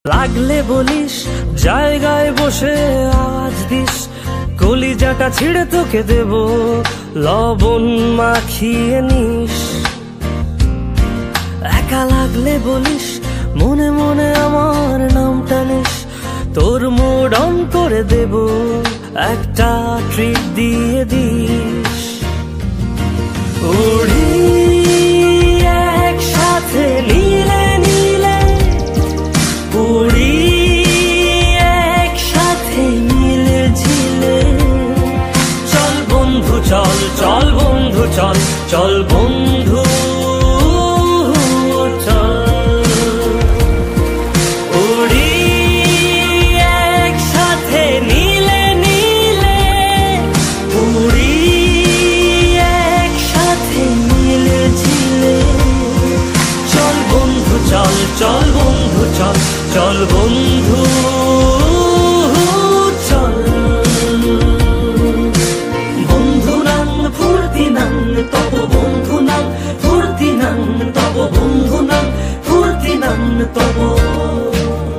লাগলে বলিস, জায়গায় বসে আওয়াজ দিস, কলিজাটা ছিঁড়ে তোকে দেব, লবণ মাখিয়ে নিস। একা লাগলে বলিস, মনে মনে আমার নামটা নিস, তোর মুড অন করে দেব, একটা ট্রিট দিয়ে দিস। উড়ি একসাথে নীলে নীলে, উড়ি একসাথে নীলে ঝিলে, চল বন্ধু চল, চল বন্ধু চল, চল বন্ধু চল। উড়ি একসাথে নীলে নীলে, উড়ি একসাথে নীলে ঝিলে, চল বন্ধু চল, চল বন্ধু চল, চল বন্ধু চল। বন্ধু নাম ফুর্তি নাম তব, বন্ধু নাম ফুর্তি নাম তব, বন্ধু নাম ফুর্তি নাম তব।